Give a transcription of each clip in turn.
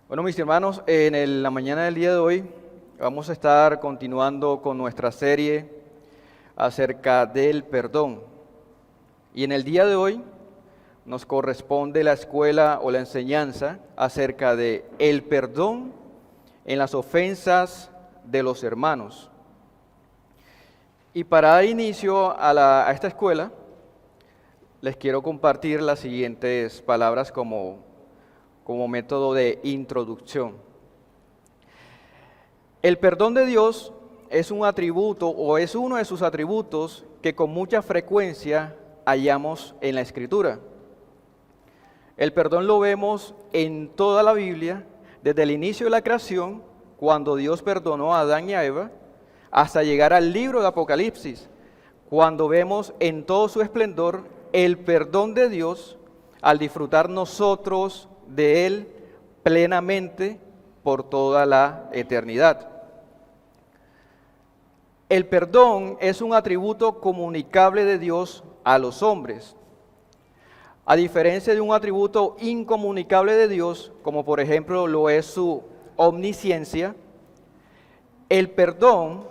Bueno, mis hermanos, la mañana del día de hoy vamos a estar continuando con nuestra serie acerca del perdón. Y en el día de hoy nos corresponde la escuela o la enseñanza acerca de el perdón en las ofensas de los hermanos. Y para dar inicio a esta escuela, les quiero compartir las siguientes palabras como método de introducción. El perdón de Dios es un atributo o es uno de sus atributos que con mucha frecuencia hallamos en la Escritura. El perdón lo vemos en toda la Biblia, desde el inicio de la creación, cuando Dios perdonó a Adán y a Eva, hasta llegar al libro de Apocalipsis, cuando vemos en todo su esplendor el perdón de Dios al disfrutar nosotros de Él plenamente por toda la eternidad. El perdón es un atributo comunicable de Dios a los hombres. A diferencia de un atributo incomunicable de Dios, como por ejemplo lo es su omnisciencia, el perdón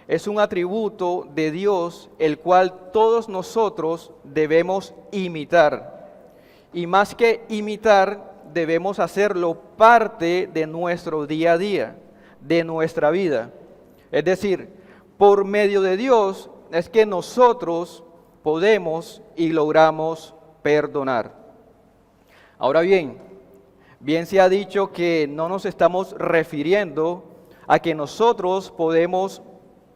es un atributo de Dios el cual todos nosotros debemos imitar. Y más que imitar, debemos hacerlo parte de nuestro día a día, de nuestra vida. Es decir, por medio de Dios es que nosotros podemos y logramos perdonar. Ahora bien se ha dicho que no nos estamos refiriendo a que nosotros podemos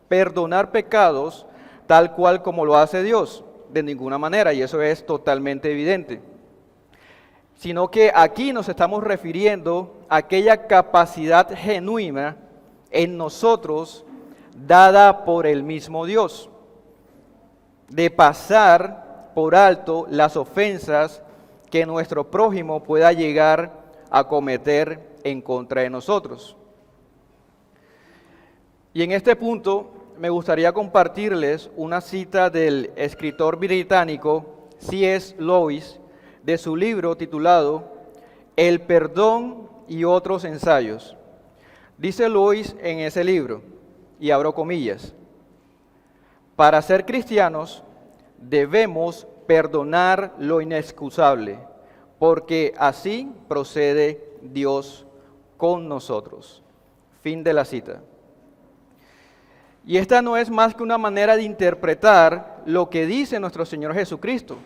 perdonar pecados tal cual como lo hace Dios, de ninguna manera, y eso es totalmente evidente. Sino que aquí nos estamos refiriendo a aquella capacidad genuina en nosotros dada por el mismo Dios, de pasar por alto las ofensas que nuestro prójimo pueda llegar a cometer en contra de nosotros. Y en este punto me gustaría compartirles una cita del escritor británico C.S. Lewis, de su libro titulado El perdón y otros ensayos. Dice Lewis en ese libro, y abro comillas: para ser cristianos debemos perdonar lo inexcusable, porque así procede Dios con nosotros. Fin de la cita. Y esta no es más que una manera de interpretar lo que dice nuestro Señor Jesucristo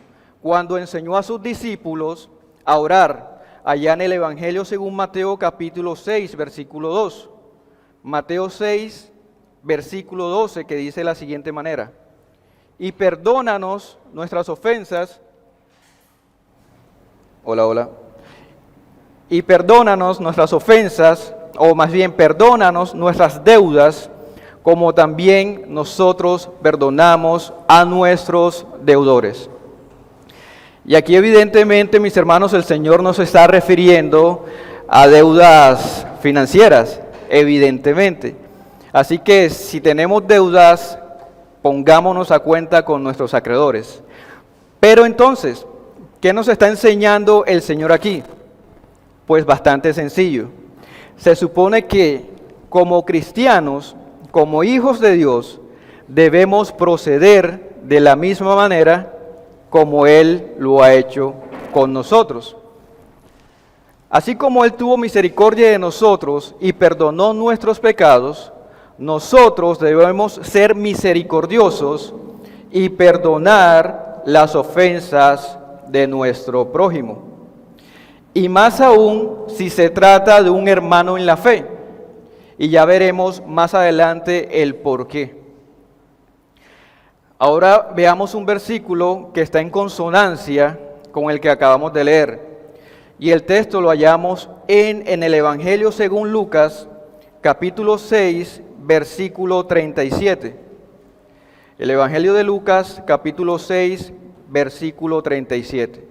cuando enseñó a sus discípulos a orar, allá en el Evangelio según Mateo capítulo 6, versículo 2. Mateo 6, versículo 12, que dice de la siguiente manera: y perdónanos nuestras ofensas. Y perdónanos nuestras ofensas, o más bien perdónanos nuestras deudas, como también nosotros perdonamos a nuestros deudores. Y aquí evidentemente, mis hermanos, el Señor no se está refiriendo a deudas financieras, evidentemente. Así que si tenemos deudas, pongámonos a cuenta con nuestros acreedores. Pero entonces, ¿qué nos está enseñando el Señor aquí? Pues bastante sencillo. Se supone que como cristianos, como hijos de Dios, debemos proceder de la misma manera como Él lo ha hecho con nosotros. Así como Él tuvo misericordia de nosotros y perdonó nuestros pecados, nosotros debemos ser misericordiosos y perdonar las ofensas de nuestro prójimo. Y más aún si se trata de un hermano en la fe. Y ya veremos más adelante el por qué. Ahora veamos un versículo que está en consonancia con el que acabamos de leer. Y el texto lo hallamos en el Evangelio según Lucas, capítulo 6, versículo 37. El Evangelio de Lucas, capítulo 6, versículo 37.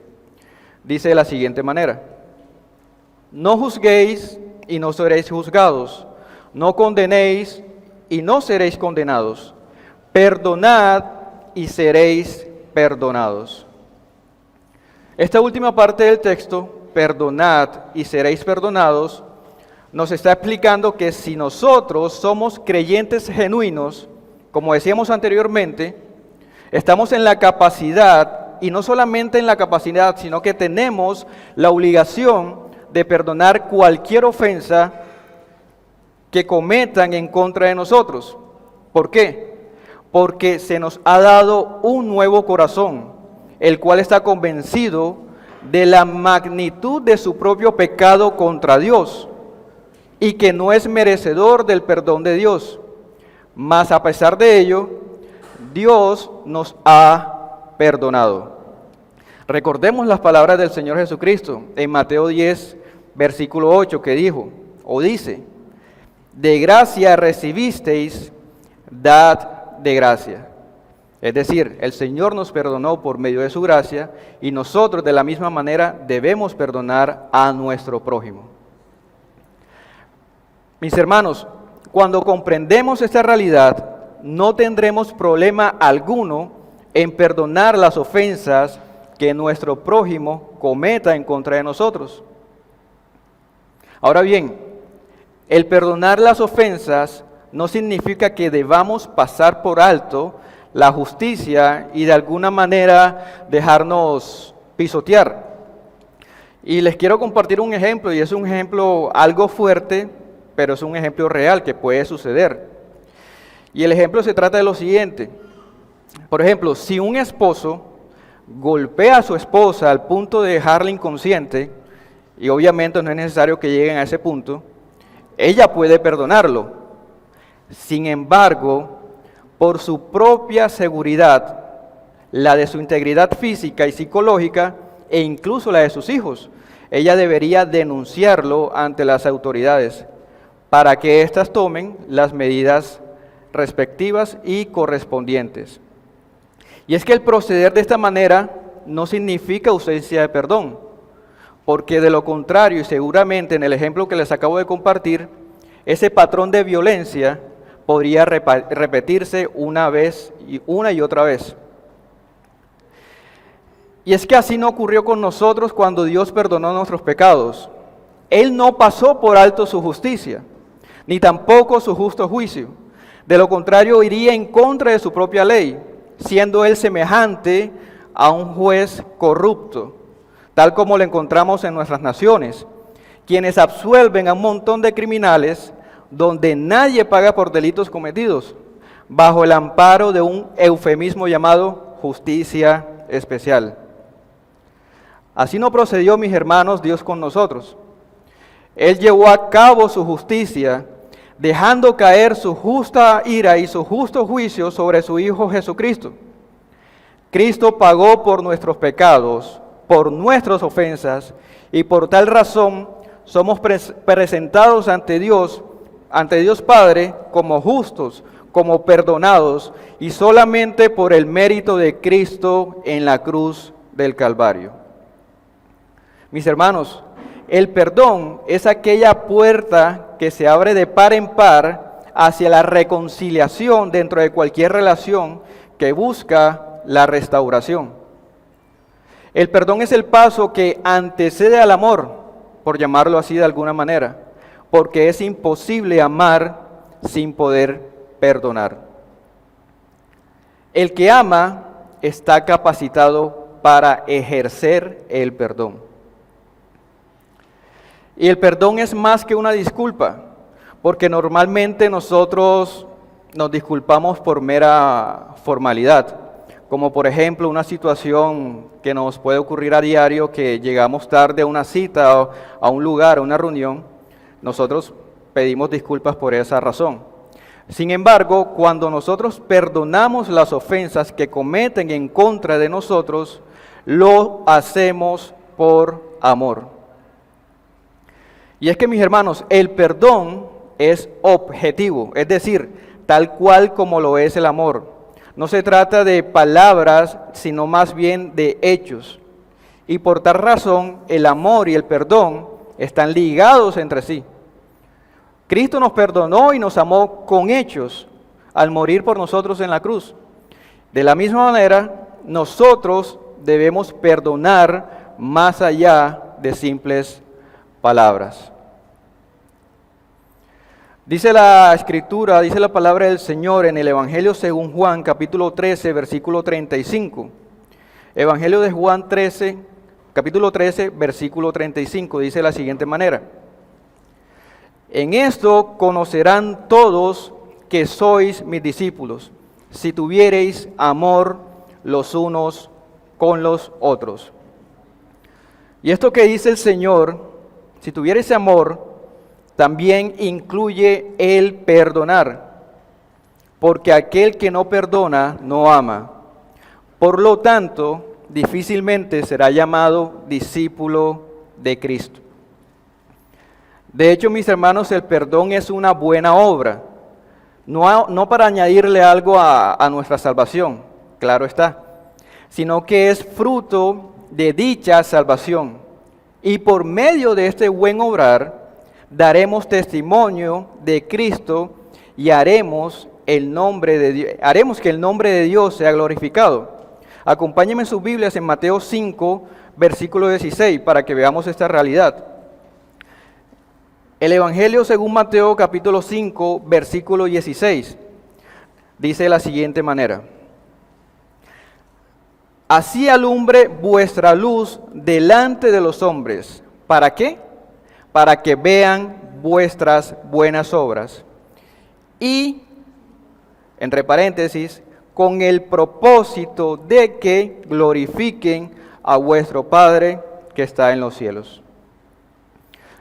Dice de la siguiente manera: no juzguéis y no seréis juzgados, no condenéis y no seréis condenados, perdonad y seréis perdonados. Esta última parte del texto perdonad y seréis perdonados, nos está explicando que si nosotros somos creyentes genuinos, como decíamos anteriormente, estamos en la capacidad, y no solamente en la capacidad, sino que tenemos la obligación de perdonar cualquier ofensa que cometan en contra de nosotros. ¿Por qué? Porque se nos ha dado un nuevo corazón, el cual está convencido de la magnitud de su propio pecado contra Dios y que no es merecedor del perdón de Dios. Mas a pesar de ello, Dios nos ha perdonado. Recordemos las palabras del Señor Jesucristo en Mateo 10, versículo 8, que dijo, o dice, de gracia recibisteis, dad de gracia. Es decir, el Señor nos perdonó por medio de su gracia y nosotros de la misma manera debemos perdonar a nuestro prójimo. Mis hermanos, cuando comprendemos esta realidad, no tendremos problema alguno en perdonar las ofensas que nuestro prójimo cometa en contra de nosotros. Ahora bien, el perdonar las ofensas no significa que debamos pasar por alto la justicia y de alguna manera dejarnos pisotear. Y les quiero compartir un ejemplo, y es un ejemplo algo fuerte, pero es un ejemplo real que puede suceder. Y el ejemplo se trata de lo siguiente. Por ejemplo, si un esposo golpea a su esposa al punto de dejarla inconsciente, y obviamente no es necesario que lleguen a ese punto, ella puede perdonarlo. Sin embargo, por su propia seguridad, la de su integridad física y psicológica, e incluso la de sus hijos, ella debería denunciarlo ante las autoridades para que éstas tomen las medidas respectivas y correspondientes. Y es que el proceder de esta manera no significa ausencia de perdón, porque de lo contrario, y seguramente en el ejemplo que les acabo de compartir, ese patrón de violencia podría repetirse una y otra vez. Y es que así no ocurrió con nosotros cuando Dios perdonó nuestros pecados. Él no pasó por alto su justicia, ni tampoco su justo juicio. De lo contrario, iría en contra de su propia ley, siendo Él semejante a un juez corrupto, tal como lo encontramos en nuestras naciones, quienes absuelven a un montón de criminales donde nadie paga por delitos cometidos, bajo el amparo de un eufemismo llamado justicia especial. Así no procedió, mis hermanos, Dios con nosotros. Él llevó a cabo su justicia, dejando caer su justa ira y su justo juicio sobre su Hijo Jesucristo. Cristo pagó por nuestros pecados, por nuestras ofensas, y por tal razón somos presentados ante Dios Padre como justos, como perdonados, y solamente por el mérito de Cristo en la cruz del Calvario. Mis hermanos, el perdón es aquella puerta que se abre de par en par hacia la reconciliación dentro de cualquier relación que busca la restauración. El perdón es el paso que antecede al amor, por llamarlo así de alguna manera, porque es imposible amar sin poder perdonar. El que ama está capacitado para ejercer el perdón. Y el perdón es más que una disculpa, porque normalmente nosotros nos disculpamos por mera formalidad, como por ejemplo una situación que nos puede ocurrir a diario, que llegamos tarde a una cita o a un lugar, a una reunión. Nosotros pedimos disculpas por esa razón. Sin embargo, cuando nosotros perdonamos las ofensas que cometen en contra de nosotros, lo hacemos por amor. Y es que, mis hermanos, el perdón es objetivo, es decir, tal cual como lo es el amor. No se trata de palabras, sino más bien de hechos. Y por tal razón, el amor y el perdón están ligados entre sí. Cristo nos perdonó y nos amó con hechos al morir por nosotros en la cruz. De la misma manera, nosotros debemos perdonar más allá de simples palabras. Dice la Escritura, dice la palabra del Señor en el Evangelio según Juan, capítulo 13, versículo 35. Evangelio de Juan 13, capítulo 13, versículo 35, dice de la siguiente manera: en esto conocerán todos que sois mis discípulos, si tuviereis amor los unos con los otros. Y esto que dice el Señor, si tuviereis amor, también incluye el perdonar, porque aquel que no perdona no ama. Por lo tanto, difícilmente será llamado discípulo de Cristo. De hecho, mis hermanos, el perdón es una buena obra, no para añadirle algo a nuestra salvación, claro está, sino que es fruto de dicha salvación. Y por medio de este buen obrar, daremos testimonio de Cristo y haremos que el nombre de Dios sea glorificado. Acompáñenme en sus Biblias en Mateo 5, versículo 16, para que veamos esta realidad. El Evangelio según Mateo, capítulo 5, versículo 16, dice de la siguiente manera: así alumbre vuestra luz delante de los hombres. ¿Para qué? Para que vean vuestras buenas obras. Y, entre paréntesis, con el propósito de que glorifiquen a vuestro Padre que está en los cielos.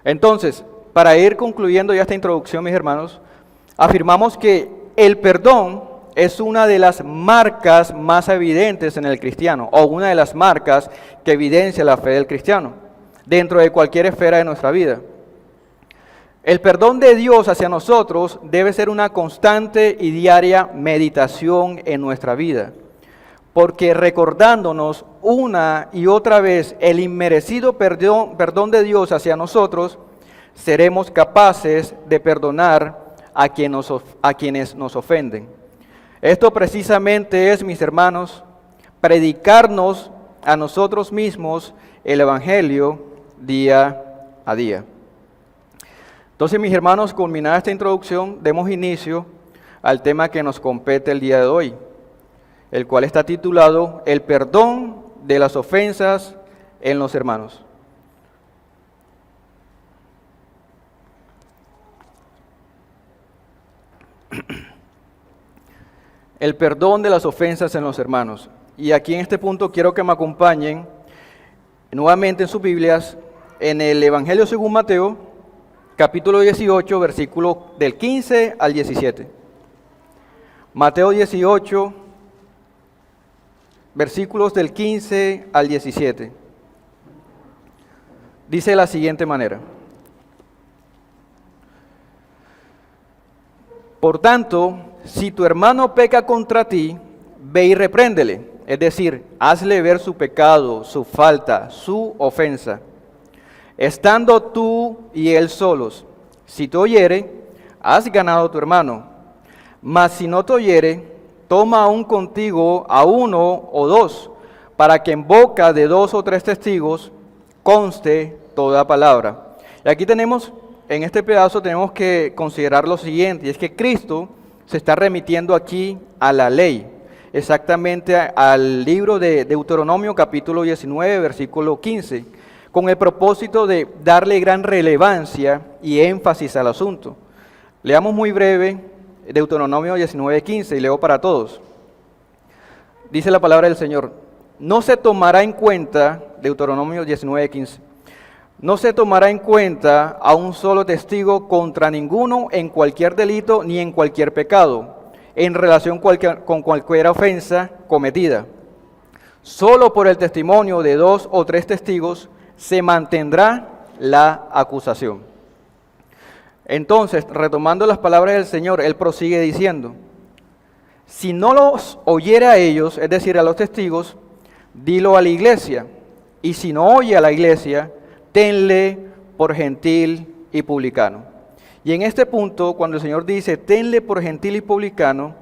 Entonces, para ir concluyendo ya esta introducción, mis hermanos, afirmamos que el perdón es una de las marcas más evidentes en el cristiano, o una de las marcas que evidencia la fe del cristiano, dentro de cualquier esfera de nuestra vida. El perdón de Dios hacia nosotros debe ser una constante y diaria meditación en nuestra vida, porque recordándonos una y otra vez el inmerecido perdón de Dios hacia nosotros, seremos capaces de perdonar a quienes nos ofenden. Esto precisamente es, mis hermanos, predicarnos a nosotros mismos el Evangelio día a día. Entonces, mis hermanos, culminada esta introducción, demos inicio al tema que nos compete el día de hoy, el cual está titulado El perdón de las ofensas en los hermanos. El perdón de las ofensas en los hermanos. Y aquí en este punto quiero que me acompañen nuevamente en sus Biblias en el Evangelio según Mateo, capítulo 18, versículo del 15 al 17. Mateo 18, versículos del 15 al 17. Dice de la siguiente manera: por tanto, si tu hermano peca contra ti, ve y repréndele, es decir, hazle ver su pecado, su falta, su ofensa, estando tú y él solos. Si te oyere, has ganado a tu hermano. Mas si no te oyere, toma aún contigo a uno o dos, para que en boca de 2 o 3 testigos conste toda palabra. Y aquí en este pedazo tenemos que considerar lo siguiente, y es que Cristo se está remitiendo aquí a la ley, exactamente al libro de Deuteronomio capítulo 19, versículo 15, con el propósito de darle gran relevancia y énfasis al asunto. Leamos muy breve Deuteronomio 19, 15 y leo para todos. Dice la palabra del Señor: no se tomará en cuenta, Deuteronomio 19, 15, no se tomará en cuenta a un solo testigo contra ninguno en cualquier delito ni en cualquier pecado, en relación con cualquier ofensa cometida. Solo por el testimonio de 2 o 3 testigos se mantendrá la acusación. Entonces, retomando las palabras del Señor, Él prosigue diciendo: si no los oyere a ellos, es decir, a los testigos, dilo a la iglesia, y si no oye a la iglesia, tenle por gentil y publicano. Y en este punto, cuando el Señor dice, tenle por gentil y publicano,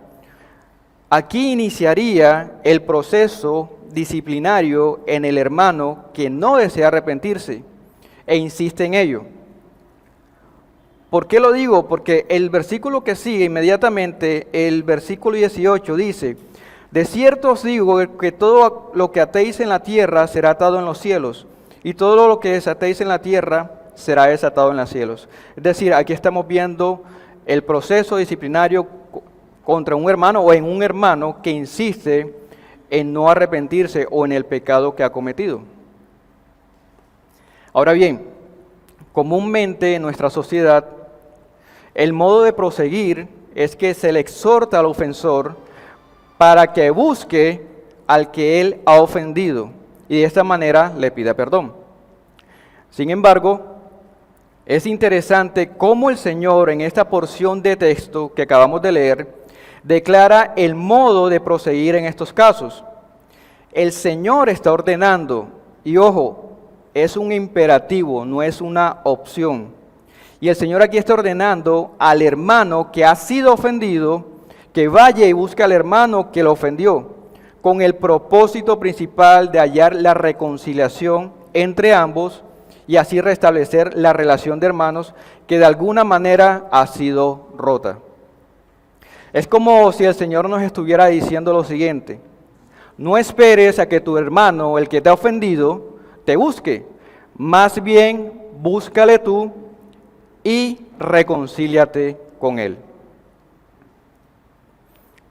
aquí iniciaría el proceso disciplinario en el hermano que no desea arrepentirse, e insiste en ello. ¿Por qué lo digo? Porque el versículo que sigue inmediatamente, el versículo 18 dice: de cierto os digo que todo lo que atéis en la tierra será atado en los cielos, y todo lo que desatéis en la tierra será desatado en los cielos. Es decir, aquí estamos viendo el proceso disciplinario contra un hermano o en un hermano que insiste en no arrepentirse o en el pecado que ha cometido. Ahora bien, comúnmente en nuestra sociedad, el modo de proseguir es que se le exhorta al ofensor para que busque al que él ha ofendido y de esta manera le pida perdón. Sin embargo, es interesante cómo el Señor en esta porción de texto que acabamos de leer declara el modo de proseguir en estos casos. El Señor está ordenando, y ojo, es un imperativo, no es una opción. Y el Señor aquí está ordenando al hermano que ha sido ofendido que vaya y busque al hermano que lo ofendió, con el propósito principal de hallar la reconciliación entre ambos y así restablecer la relación de hermanos que de alguna manera ha sido rota. Es como si el Señor nos estuviera diciendo lo siguiente: no esperes a que tu hermano, el que te ha ofendido, te busque, más bien búscale tú y reconcíliate con él.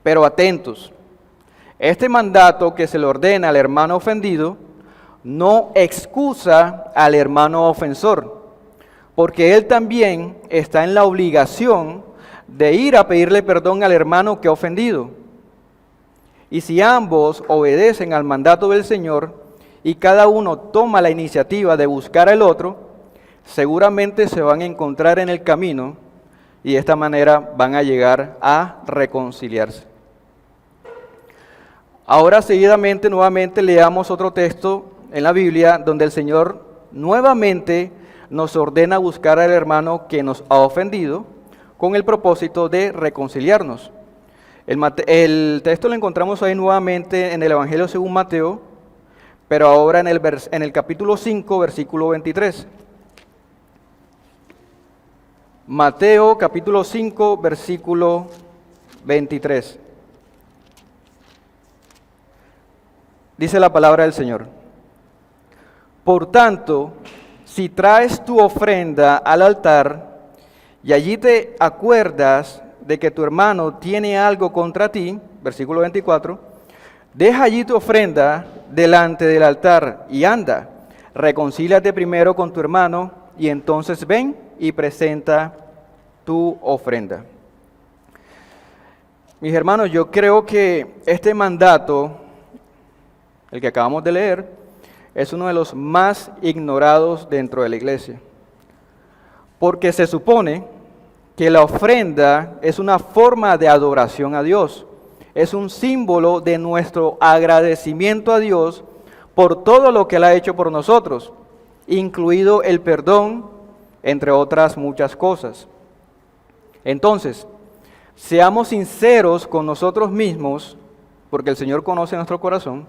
Pero atentos, este mandato que se le ordena al hermano ofendido no excusa al hermano ofensor, porque él también está en la obligación de ir a pedirle perdón al hermano que ha ofendido. Y si ambos obedecen al mandato del Señor y cada uno toma la iniciativa de buscar al otro, seguramente se van a encontrar en el camino y de esta manera van a llegar a reconciliarse. Ahora seguidamente, nuevamente leamos otro texto en la Biblia donde el Señor nuevamente nos ordena buscar al hermano que nos ha ofendido con el propósito de reconciliarnos. El texto lo encontramos ahí nuevamente en el Evangelio según Mateo, pero ahora en el capítulo 5, versículo 23. Mateo capítulo 5, versículo 23. Dice la palabra del Señor: por tanto, si traes tu ofrenda al altar y allí te acuerdas de que tu hermano tiene algo contra ti, versículo 24, deja allí tu ofrenda delante del altar y anda, reconcíliate primero con tu hermano y entonces ven y presenta tu ofrenda. Mis hermanos, yo creo que este mandato, el que acabamos de leer, es uno de los más ignorados dentro de la iglesia. Porque se supone que la ofrenda es una forma de adoración a Dios. Es un símbolo de nuestro agradecimiento a Dios por todo lo que Él ha hecho por nosotros, incluido el perdón, entre otras muchas cosas. Entonces, seamos sinceros con nosotros mismos, porque el Señor conoce nuestro corazón,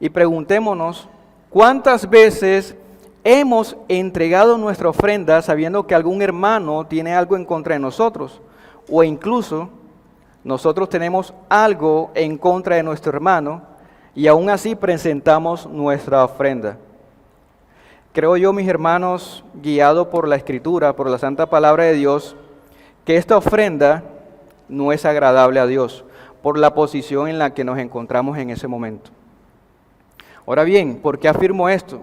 y preguntémonos cuántas veces hemos entregado nuestra ofrenda sabiendo que algún hermano tiene algo en contra de nosotros, o incluso nosotros tenemos algo en contra de nuestro hermano y aún así presentamos nuestra ofrenda. Creo yo, mis hermanos, guiado por la Escritura, por la Santa Palabra de Dios, que esta ofrenda no es agradable a Dios por la posición en la que nos encontramos en ese momento. Ahora bien, ¿por qué afirmo esto?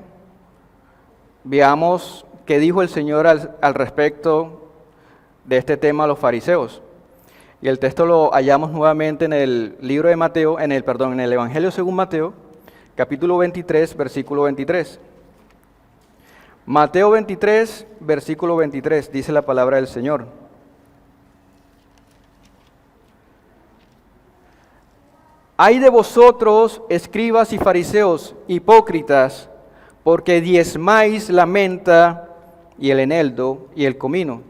Veamos qué dijo el Señor al respecto de este tema a los fariseos. Y el texto lo hallamos nuevamente en el libro de Mateo, en el Evangelio según Mateo, capítulo 23, versículo 23. Mateo 23, versículo 23, dice la palabra del Señor: ay de vosotros, escribas y fariseos, hipócritas, porque diezmáis la menta y el eneldo y el comino,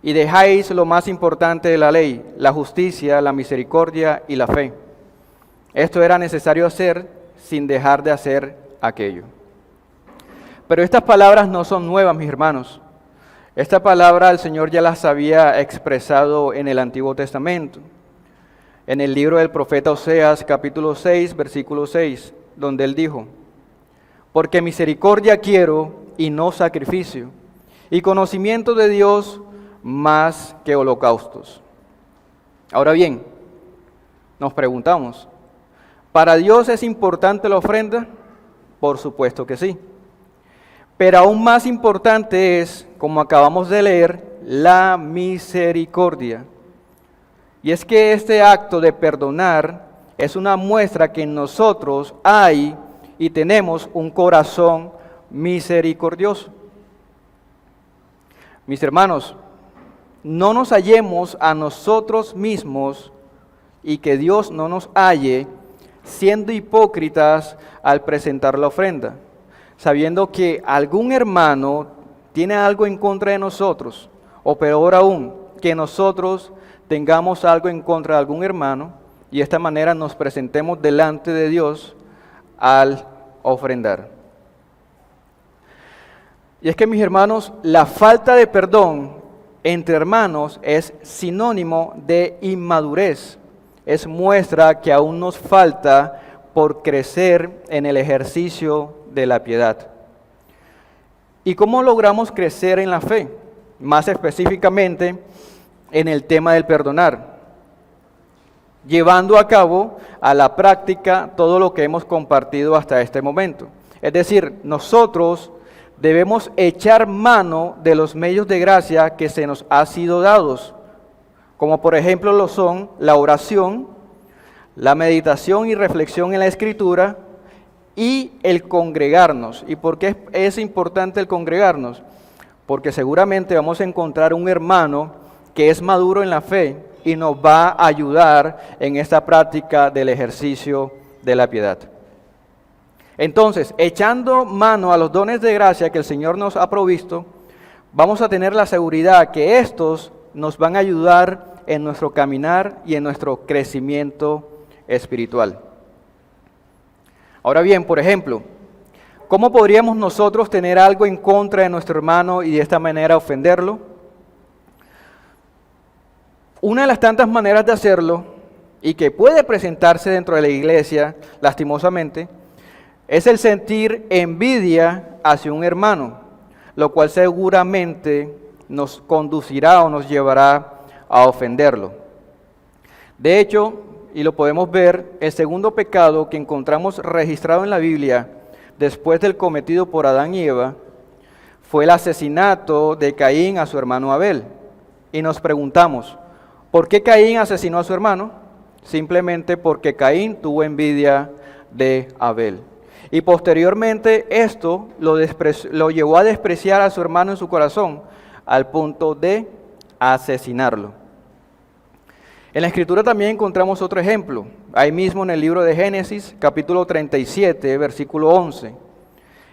y dejáis lo más importante de la ley, la justicia, la misericordia y la fe. Esto era necesario hacer sin dejar de hacer aquello. Pero estas palabras no son nuevas, mis hermanos. Esta palabra el Señor ya las había expresado en el Antiguo Testamento, en el libro del profeta Oseas, capítulo 6, versículo 6, donde Él dijo: porque misericordia quiero y no sacrificio, y conocimiento de Dios más que holocaustos. Ahora bien, nos preguntamos, ¿para Dios es importante la ofrenda? Por supuesto que sí. Pero aún más importante es, como acabamos de leer, la misericordia. Y es que este acto de perdonar es una muestra que en nosotros hay y tenemos un corazón misericordioso. Mis hermanos, no nos hallemos a nosotros mismos y que Dios no nos halle siendo hipócritas al presentar la ofrenda, sabiendo que algún hermano tiene algo en contra de nosotros, o peor aún, que nosotros tengamos algo en contra de algún hermano, y de esta manera nos presentemos delante de Dios al ofrendar. Y es que, mis hermanos, la falta de perdón entre hermanos es sinónimo de inmadurez, es muestra que aún nos falta por crecer en el ejercicio de la piedad. ¿Y cómo logramos crecer en la fe? Más específicamente en el tema del perdonar, llevando a cabo a la práctica todo lo que hemos compartido hasta este momento. Es decir, nosotros debemos echar mano de los medios de gracia que se nos ha sido dados, como por ejemplo lo son la oración, la meditación y reflexión en la Escritura y el congregarnos. ¿Y por qué es importante el congregarnos? Porque seguramente vamos a encontrar un hermano que es maduro en la fe y nos va a ayudar en esta práctica del ejercicio de la piedad. Entonces, echando mano a los dones de gracia que el Señor nos ha provisto, vamos a tener la seguridad que estos nos van a ayudar en nuestro caminar y en nuestro crecimiento espiritual. Ahora bien, por ejemplo, ¿cómo podríamos nosotros tener algo en contra de nuestro hermano y de esta manera ofenderlo? Una de las tantas maneras de hacerlo, y que puede presentarse dentro de la iglesia, lastimosamente, es el sentir envidia hacia un hermano, lo cual seguramente nos conducirá o nos llevará a ofenderlo. De hecho, y lo podemos ver, el segundo pecado que encontramos registrado en la Biblia después del cometido por Adán y Eva fue el asesinato de Caín a su hermano Abel. Y nos preguntamos, ¿por qué Caín asesinó a su hermano? Simplemente porque Caín tuvo envidia de Abel. Y posteriormente esto lo llevó a despreciar a su hermano en su corazón, al punto de asesinarlo. En la Escritura también encontramos otro ejemplo, ahí mismo en el libro de Génesis, capítulo 37, versículo 11,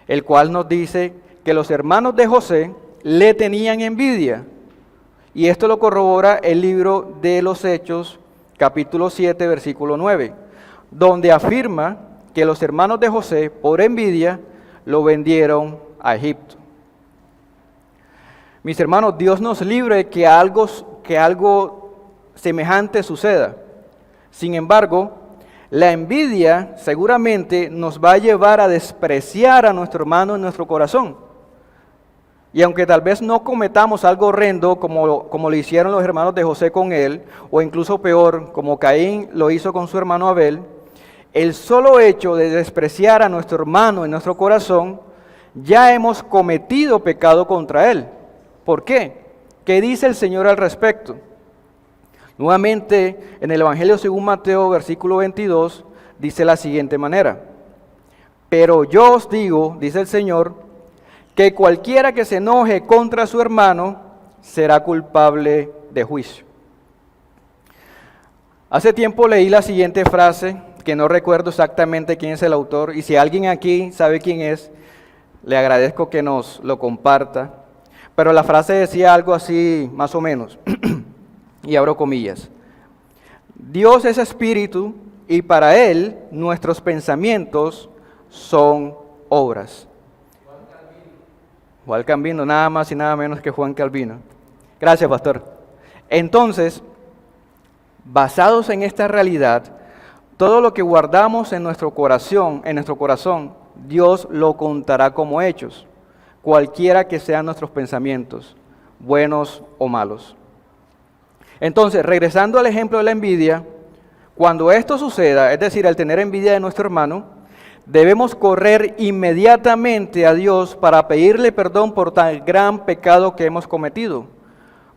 el cual nos dice que los hermanos de José le tenían envidia. Y esto lo corrobora el libro de los Hechos, capítulo 7, versículo 9, donde afirma que los hermanos de José, por envidia, lo vendieron a Egipto. Mis hermanos, Dios nos libre que algo semejante suceda. Sin embargo, la envidia seguramente nos va a llevar a despreciar a nuestro hermano en nuestro corazón. Y aunque tal vez no cometamos algo horrendo como lo hicieron los hermanos de José con él, o incluso peor, como Caín lo hizo con su hermano Abel, el solo hecho de despreciar a nuestro hermano en nuestro corazón, ya hemos cometido pecado contra él. ¿Por qué? ¿Qué dice el Señor al respecto? Nuevamente, en el Evangelio según Mateo, versículo 22, dice la siguiente manera: pero yo os digo, dice el Señor, que cualquiera que se enoje contra su hermano será culpable de juicio. Hace tiempo leí la siguiente frase, que no recuerdo exactamente quién es el autor, y si alguien aquí sabe quién es, le agradezco que nos lo comparta. Pero la frase decía algo así, más o menos, y abro comillas: Dios es espíritu y para Él nuestros pensamientos son obras. Juan Calvino, nada más y nada menos que Juan Calvino. Gracias, pastor. Entonces, basados en esta realidad, todo lo que guardamos en nuestro corazón, Dios lo contará como hechos, cualquiera que sean nuestros pensamientos, buenos o malos. Entonces, regresando al ejemplo de la envidia, cuando esto suceda, es decir, al tener envidia de nuestro hermano, debemos correr inmediatamente a Dios para pedirle perdón por tan gran pecado que hemos cometido.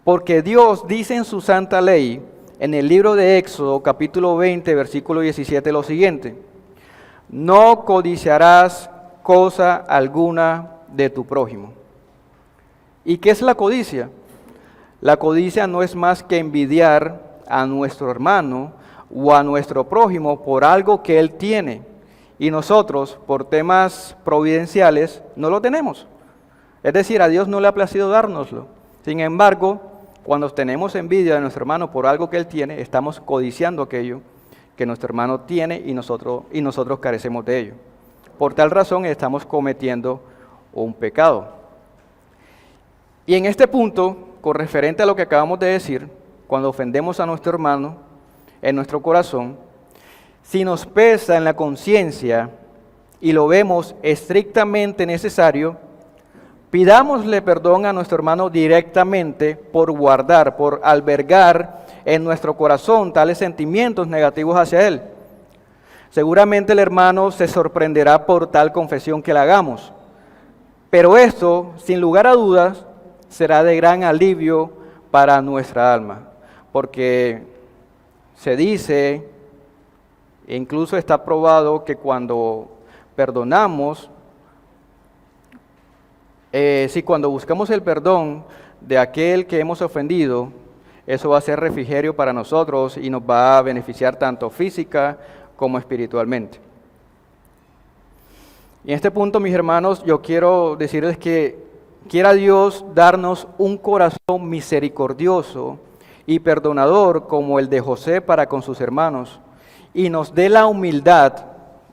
Porque Dios dice en su santa ley, en el libro de Éxodo, capítulo 20, versículo 17, lo siguiente: no codiciarás cosa alguna de tu prójimo. ¿Y qué es la codicia? La codicia no es más que envidiar a nuestro hermano o a nuestro prójimo por algo que él tiene, y nosotros, por temas providenciales, no lo tenemos. Es decir, a Dios no le ha placido dárnoslo. Sin embargo, cuando tenemos envidia de nuestro hermano por algo que él tiene, estamos codiciando aquello que nuestro hermano tiene y nosotros carecemos de ello. Por tal razón estamos cometiendo un pecado. Y en este punto, con referente a lo que acabamos de decir, cuando ofendemos a nuestro hermano en nuestro corazón, si nos pesa en la conciencia y lo vemos estrictamente necesario, pidámosle perdón a nuestro hermano directamente por guardar, por albergar en nuestro corazón tales sentimientos negativos hacia él. Seguramente el hermano se sorprenderá por tal confesión que le hagamos, pero esto, sin lugar a dudas, será de gran alivio para nuestra alma, porque se dice, e incluso está probado, que cuando perdonamos, cuando buscamos el perdón de aquel que hemos ofendido, eso va a ser refrigerio para nosotros y nos va a beneficiar tanto física como espiritualmente. Y en este punto, mis hermanos, yo quiero decirles que quiera Dios darnos un corazón misericordioso y perdonador como el de José para con sus hermanos, y nos dé la humildad,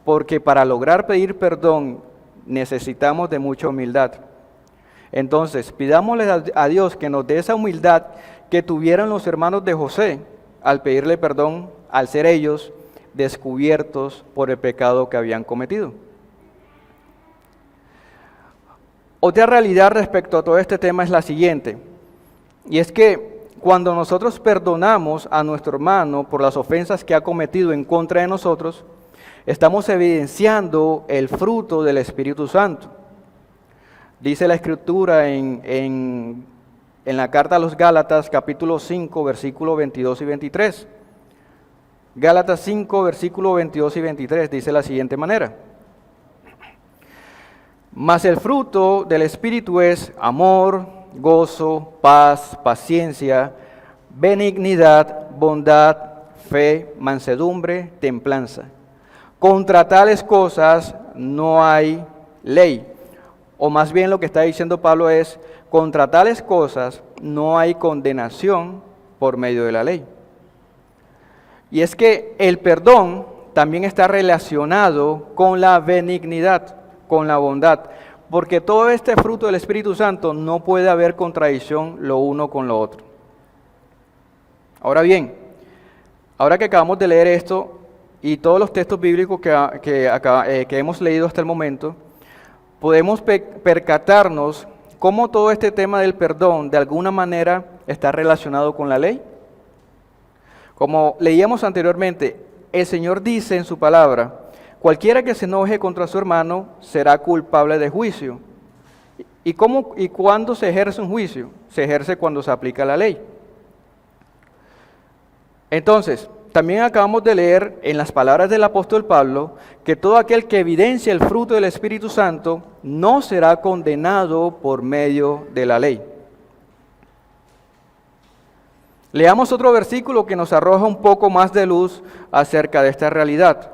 porque para lograr pedir perdón necesitamos de mucha humildad. Entonces, pidámosle a Dios que nos dé esa humildad que tuvieron los hermanos de José al pedirle perdón, al ser ellos descubiertos por el pecado que habían cometido. Otra realidad respecto a todo este tema es la siguiente, y es que cuando nosotros perdonamos a nuestro hermano por las ofensas que ha cometido en contra de nosotros, estamos evidenciando el fruto del Espíritu Santo. Dice la Escritura en la carta a los Gálatas, capítulo 5, versículos 22 y 23. Gálatas 5, versículos 22 y 23, dice de la siguiente manera: mas el fruto del Espíritu es amor, gozo, paz, paciencia, benignidad, bondad, fe, mansedumbre, templanza. Contra tales cosas no hay ley. O más bien lo que está diciendo Pablo es, contra tales cosas no hay condenación por medio de la ley. Y es que el perdón también está relacionado con la benignidad, con la bondad, porque todo este fruto del Espíritu Santo no puede haber contradicción lo uno con lo otro. Ahora bien, ahora que acabamos de leer esto y todos los textos bíblicos que hemos leído hasta el momento, podemos percatarnos cómo todo este tema del perdón de alguna manera está relacionado con la ley. Como leíamos anteriormente, el Señor dice en su palabra: cualquiera que se enoje contra su hermano será culpable de juicio. ¿Y cuándo se ejerce un juicio? Se ejerce cuando se aplica la ley. Entonces, también acabamos de leer en las palabras del apóstol Pablo que todo aquel que evidencia el fruto del Espíritu Santo no será condenado por medio de la ley. Leamos otro versículo que nos arroja un poco más de luz acerca de esta realidad.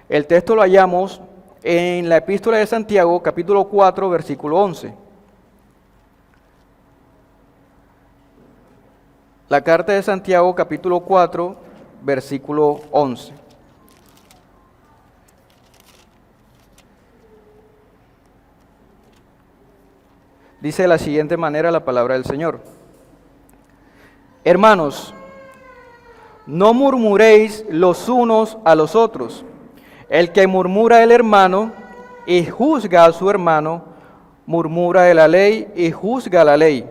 El texto lo hallamos en la epístola de Santiago, capítulo 4, versículo 11. La carta de Santiago, capítulo 4, versículo 11. Dice de la siguiente manera la palabra del Señor. Hermanos, no murmuréis los unos a los otros. El que murmura del hermano y juzga a su hermano, murmura de la ley y juzga la ley.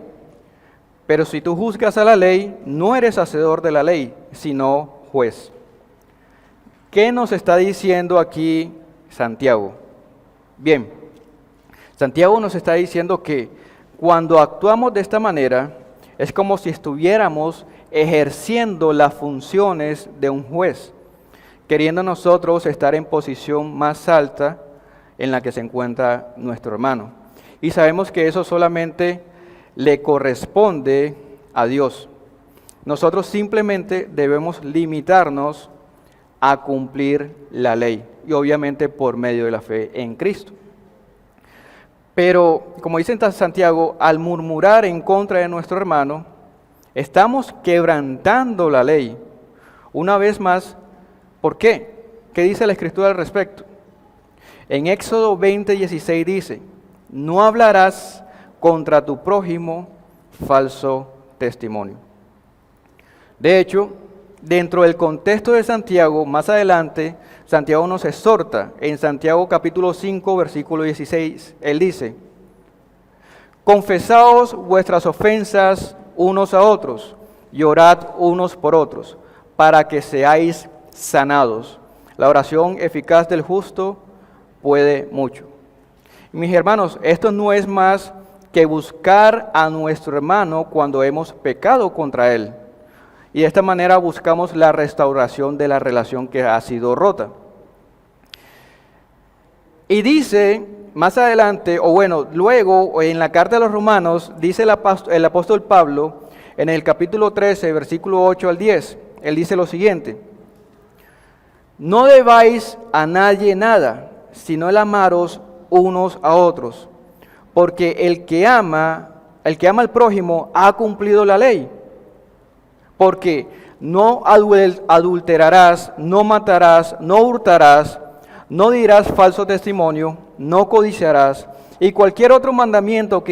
Pero si tú juzgas a la ley, no eres hacedor de la ley, sino juez. ¿Qué nos está diciendo aquí Santiago? Bien, Santiago nos está diciendo que cuando actuamos de esta manera, es como si estuviéramos ejerciendo las funciones de un juez, queriendo nosotros estar en posición más alta en la que se encuentra nuestro hermano. Y sabemos que eso solamente le corresponde a Dios. Nosotros simplemente debemos limitarnos a cumplir la ley, y obviamente por medio de la fe en Cristo. Pero, como dice Santiago, al murmurar en contra de nuestro hermano, estamos quebrantando la ley. Una vez más, ¿por qué? ¿Qué dice la Escritura al respecto? En Éxodo 20:16 dice, no hablarás contra tu prójimo falso testimonio. De hecho, dentro del contexto de Santiago, más adelante, Santiago nos exhorta en Santiago capítulo 5, versículo 16. Él dice, confesaos vuestras ofensas unos a otros y orad unos por otros, para que seáis sanados. La oración eficaz del justo puede mucho. Mis hermanos, esto no es más que buscar a nuestro hermano cuando hemos pecado contra él. Y de esta manera buscamos la restauración de la relación que ha sido rota. Y dice más adelante, luego en la carta de los Romanos, dice el apóstol Pablo, en el capítulo 13, versículo 8 al 10, él dice lo siguiente, no debáis a nadie nada, sino el amaros unos a otros, porque el que ama al prójimo ha cumplido la ley. Porque no adulterarás, no matarás, no hurtarás, no dirás falso testimonio, no codiciarás, y cualquier otro mandamiento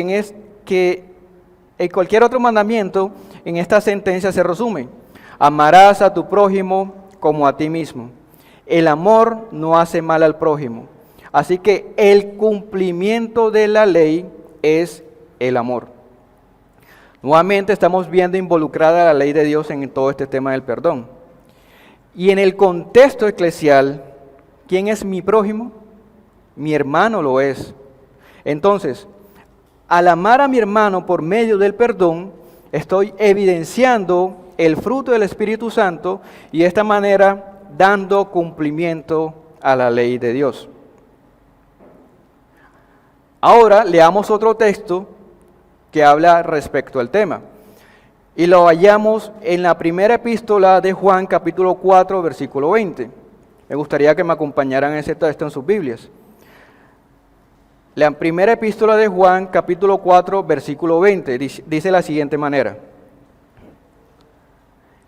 en esta sentencia se resume. Amarás a tu prójimo como a ti mismo. El amor no hace mal al prójimo. Así que el cumplimiento de la ley es el amor. Nuevamente estamos viendo involucrada la ley de Dios en todo este tema del perdón. Y en el contexto eclesial, ¿quién es mi prójimo? Mi hermano lo es. Entonces, al amar a mi hermano por medio del perdón, estoy evidenciando el fruto del Espíritu Santo y de esta manera dando cumplimiento a la ley de Dios. Ahora leamos otro texto que habla respecto al tema. Y lo hallamos en la primera epístola de Juan, capítulo 4, versículo 20. Me gustaría que me acompañaran ese texto en sus Biblias. La primera epístola de Juan, capítulo 4, versículo 20, dice de la siguiente manera.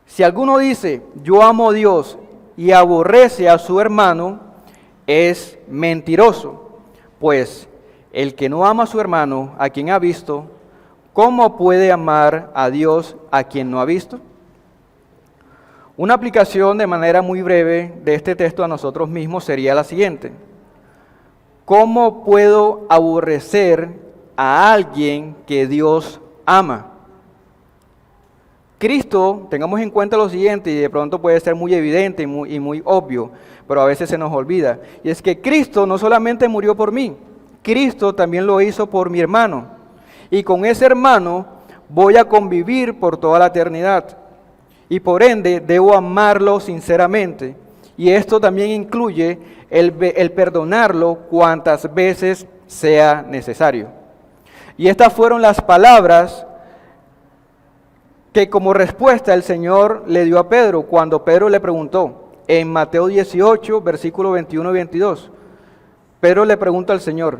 Si alguno dice, yo amo a Dios y aborrece a su hermano, es mentiroso, pues el que no ama a su hermano, a quien ha visto, ¿cómo puede amar a Dios a quien no ha visto? Una aplicación de manera muy breve de este texto a nosotros mismos sería la siguiente. ¿Cómo puedo aborrecer a alguien que Dios ama? Cristo, tengamos en cuenta lo siguiente, y de pronto puede ser muy evidente y muy obvio, pero a veces se nos olvida. Y es que Cristo no solamente murió por mí, Cristo también lo hizo por mi hermano. Y con ese hermano voy a convivir por toda la eternidad. Y por ende debo amarlo sinceramente. Y esto también incluye el perdonarlo cuantas veces sea necesario. Y estas fueron las palabras que como respuesta el Señor le dio a Pedro cuando Pedro le preguntó en Mateo 18, versículos 21 y 22. Pedro le pregunta al Señor,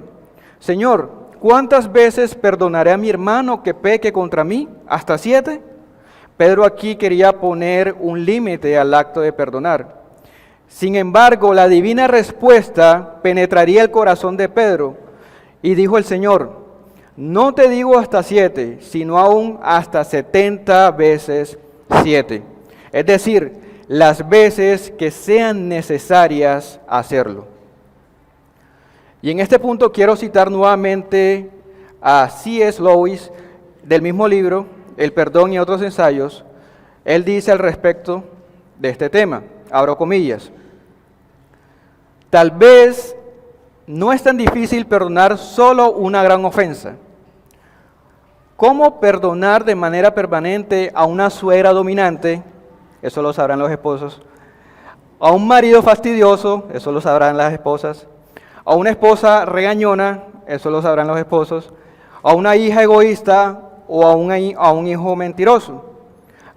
Señor, ¿cuántas veces perdonaré a mi hermano que peque contra mí? ¿Hasta 7? Pedro aquí quería poner un límite al acto de perdonar. Sin embargo, la divina respuesta penetraría el corazón de Pedro y dijo el Señor, No te digo hasta 7, sino aún hasta 70 veces 7. Es decir, las veces que sean necesarias hacerlo. Y en este punto quiero citar nuevamente a C.S. Lewis del mismo libro, El perdón y otros ensayos. Él dice al respecto de este tema, abro comillas: tal vez no es tan difícil perdonar solo una gran ofensa. ¿Cómo perdonar de manera permanente a una suegra dominante? Eso lo sabrán los esposos. A un marido fastidioso, eso lo sabrán las esposas. A una esposa regañona, eso lo sabrán los esposos. A una hija egoísta o a un hijo mentiroso.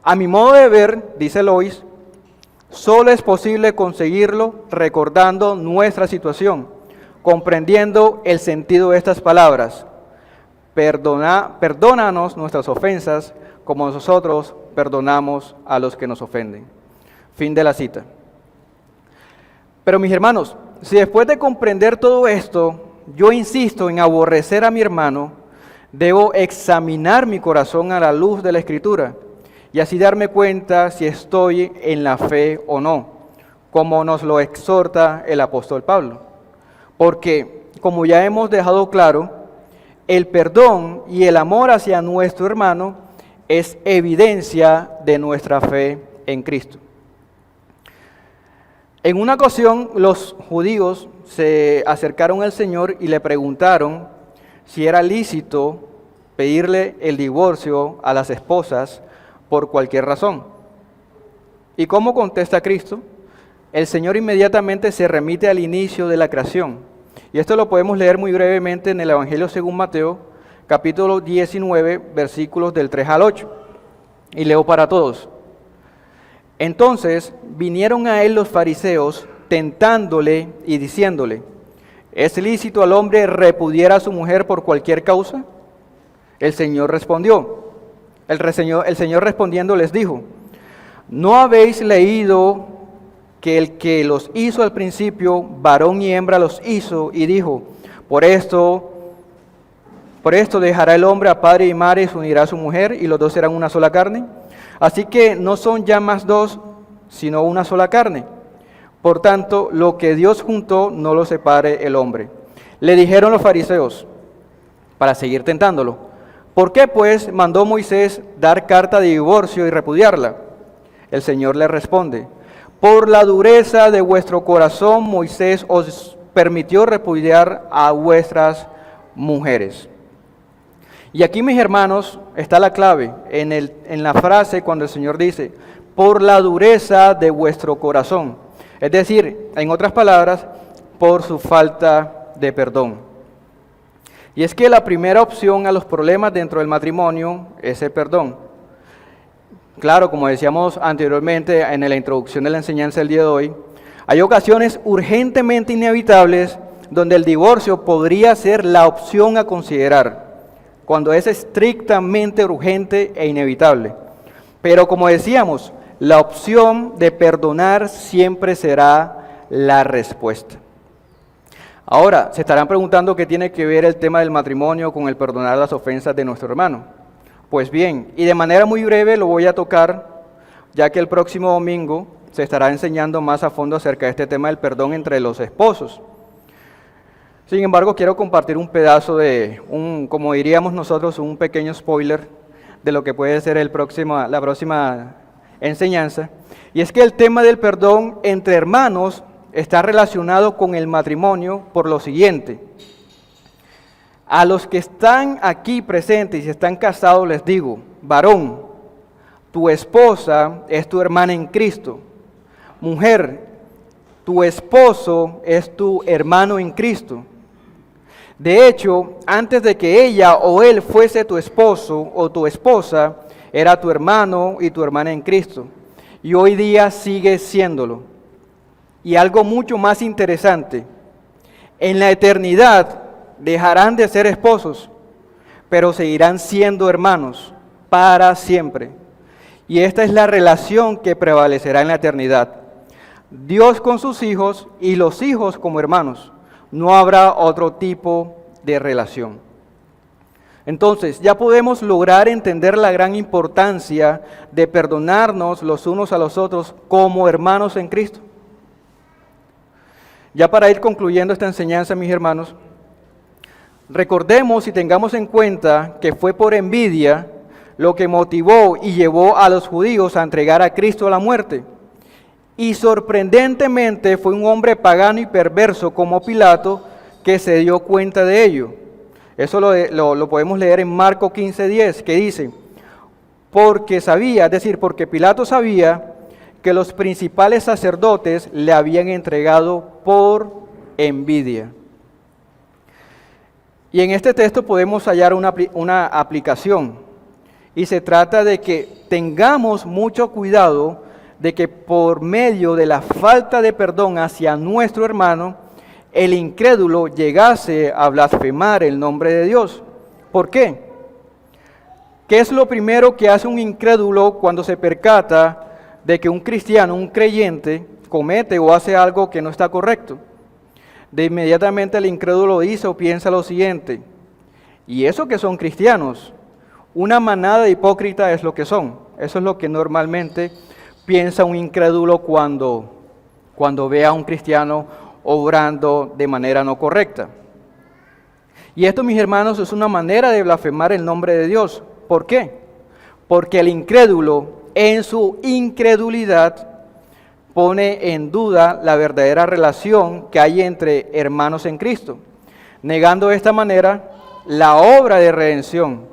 A mi modo de ver, dice Lois, solo es posible conseguirlo recordando nuestra situación, comprendiendo el sentido de estas palabras. Perdónanos nuestras ofensas como nosotros perdonamos a los que nos ofenden. Fin de la cita. Pero mis hermanos, si después de comprender todo esto, yo insisto en aborrecer a mi hermano, debo examinar mi corazón a la luz de la Escritura y así darme cuenta si estoy en la fe o no, como nos lo exhorta el apóstol Pablo. Porque, como ya hemos dejado claro, el perdón y el amor hacia nuestro hermano es evidencia de nuestra fe en Cristo. En una ocasión, los judíos se acercaron al Señor y le preguntaron si era lícito pedirle el divorcio a las esposas por cualquier razón. ¿Y cómo contesta Cristo? El Señor inmediatamente se remite al inicio de la creación. Y esto lo podemos leer muy brevemente en el Evangelio según Mateo, capítulo 19, versículos del 3 al 8. Y leo para todos. Entonces vinieron a él los fariseos, tentándole y diciéndole: ¿es lícito al hombre repudiar a su mujer por cualquier causa? El Señor respondió. El Señor respondiendo les dijo: ¿no habéis leído que el que los hizo al principio, varón y hembra los hizo, y dijo: por esto dejará el hombre a padre y madre y se unirá a su mujer, y los dos serán una sola carne? Así que no son ya más dos, sino una sola carne. Por tanto, lo que Dios juntó, no lo separe el hombre. Le dijeron los fariseos, para seguir tentándolo: ¿por qué pues mandó Moisés dar carta de divorcio y repudiarla? El Señor le responde: por la dureza de vuestro corazón Moisés os permitió repudiar a vuestras mujeres. Y aquí, mis hermanos, está la clave en la frase cuando el Señor dice: por la dureza de vuestro corazón. Es decir, en otras palabras, por su falta de perdón. Y es que la primera opción a los problemas dentro del matrimonio es el perdón. Claro, como decíamos anteriormente en la introducción de la enseñanza del día de hoy, hay ocasiones urgentemente inevitables donde el divorcio podría ser la opción a considerar, cuando es estrictamente urgente e inevitable. Pero como decíamos, la opción de perdonar siempre será la respuesta. Ahora, se estarán preguntando qué tiene que ver el tema del matrimonio con el perdonar las ofensas de nuestro hermano. Pues bien, y de manera muy breve lo voy a tocar, ya que el próximo domingo se estará enseñando más a fondo acerca de este tema del perdón entre los esposos. Sin embargo, quiero compartir un pedazo como diríamos nosotros, un pequeño spoiler de lo que puede ser la próxima enseñanza. Y es que el tema del perdón entre hermanos está relacionado con el matrimonio por lo siguiente. A los que están aquí presentes y están casados les digo: varón, tu esposa es tu hermana en Cristo. Mujer, tu esposo es tu hermano en Cristo. De hecho, antes de que ella o él fuese tu esposo o tu esposa, era tu hermano y tu hermana en Cristo. Y hoy día sigue siéndolo. Y algo mucho más interesante, en la eternidad dejarán de ser esposos, pero seguirán siendo hermanos para siempre. Y esta es la relación que prevalecerá en la eternidad. Dios con sus hijos y los hijos como hermanos. No habrá otro tipo de relación. Entonces, ya podemos lograr entender la gran importancia de perdonarnos los unos a los otros como hermanos en Cristo. Ya para ir concluyendo esta enseñanza, mis hermanos, recordemos y tengamos en cuenta que fue por envidia lo que motivó y llevó a los judíos a entregar a Cristo a la muerte. Y sorprendentemente fue un hombre pagano y perverso como Pilato que se dio cuenta de ello. Eso lo podemos leer en Marcos 15:10, que dice, porque sabía, es decir, porque Pilato sabía que los principales sacerdotes le habían entregado por envidia. Y en este texto podemos hallar una aplicación, y se trata de que tengamos mucho cuidado de que por medio de la falta de perdón hacia nuestro hermano, el incrédulo llegase a blasfemar el nombre de Dios. ¿Por qué? ¿Qué es lo primero que hace un incrédulo cuando se percata de que un cristiano, un creyente, comete o hace algo que no está correcto? De inmediatamente el incrédulo dice o piensa lo siguiente: ¿y eso que son cristianos? Una manada de hipócritas es lo que son. Eso es lo que normalmente piensa un incrédulo cuando ve a un cristiano obrando de manera no correcta. Y esto, mis hermanos, es una manera de blasfemar el nombre de Dios. ¿Por qué? Porque el incrédulo, en su incredulidad, pone en duda la verdadera relación que hay entre hermanos en Cristo, negando de esta manera la obra de redención,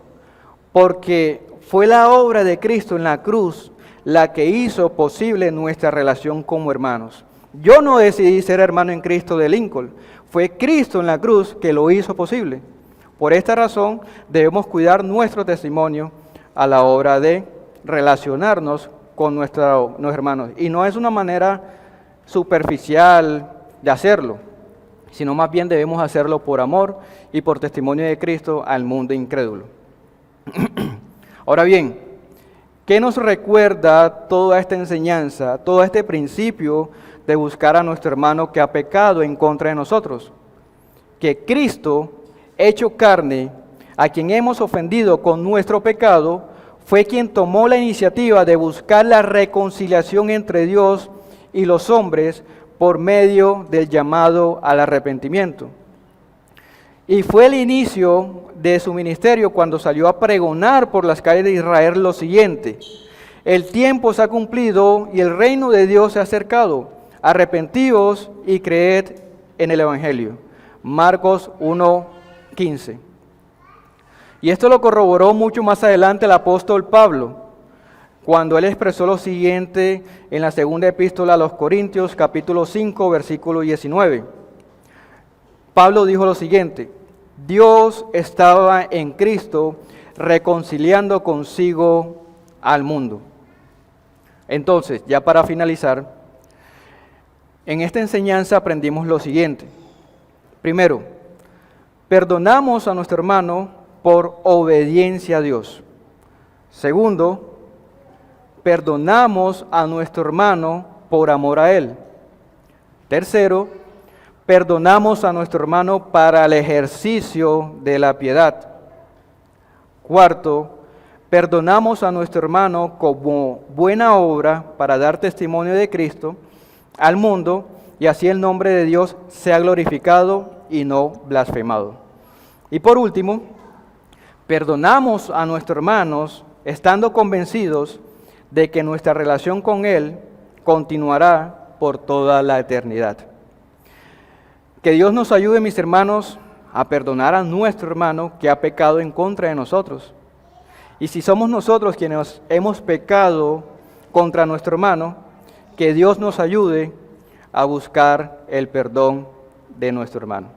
porque fue la obra de Cristo en la cruz la que hizo posible nuestra relación como hermanos. Yo no decidí ser hermano en Cristo de Lincoln, fue Cristo en la cruz que lo hizo posible. Por esta razón debemos cuidar nuestro testimonio a la hora de relacionarnos con nuestros hermanos. Y no es una manera superficial de hacerlo, sino más bien debemos hacerlo por amor y por testimonio de Cristo al mundo incrédulo. Ahora bien, ¿qué nos recuerda toda esta enseñanza, todo este principio de buscar a nuestro hermano que ha pecado en contra de nosotros? Que Cristo, hecho carne, a quien hemos ofendido con nuestro pecado, fue quien tomó la iniciativa de buscar la reconciliación entre Dios y los hombres por medio del llamado al arrepentimiento. Y fue el inicio de su ministerio cuando salió a pregonar por las calles de Israel lo siguiente: el tiempo se ha cumplido y el reino de Dios se ha acercado. Arrepentíos y creed en el Evangelio. Marcos 1:15. Y esto lo corroboró mucho más adelante el apóstol Pablo, cuando él expresó lo siguiente en la segunda epístola a los Corintios, capítulo 5, versículo 19. Pablo dijo lo siguiente: Dios estaba en Cristo reconciliando consigo al mundo. Entonces, ya para finalizar, en esta enseñanza aprendimos lo siguiente. Primero, perdonamos a nuestro hermano por obediencia a Dios. Segundo, perdonamos a nuestro hermano por amor a Él. Tercero, perdonamos a nuestro hermano para el ejercicio de la piedad. Cuarto, perdonamos a nuestro hermano como buena obra para dar testimonio de Cristo al mundo, y así el nombre de Dios sea glorificado y no blasfemado. Y por último, perdonamos a nuestros hermanos estando convencidos de que nuestra relación con Él continuará por toda la eternidad. Que Dios nos ayude, mis hermanos, a perdonar a nuestro hermano que ha pecado en contra de nosotros. Y si somos nosotros quienes hemos pecado contra nuestro hermano, que Dios nos ayude a buscar el perdón de nuestro hermano.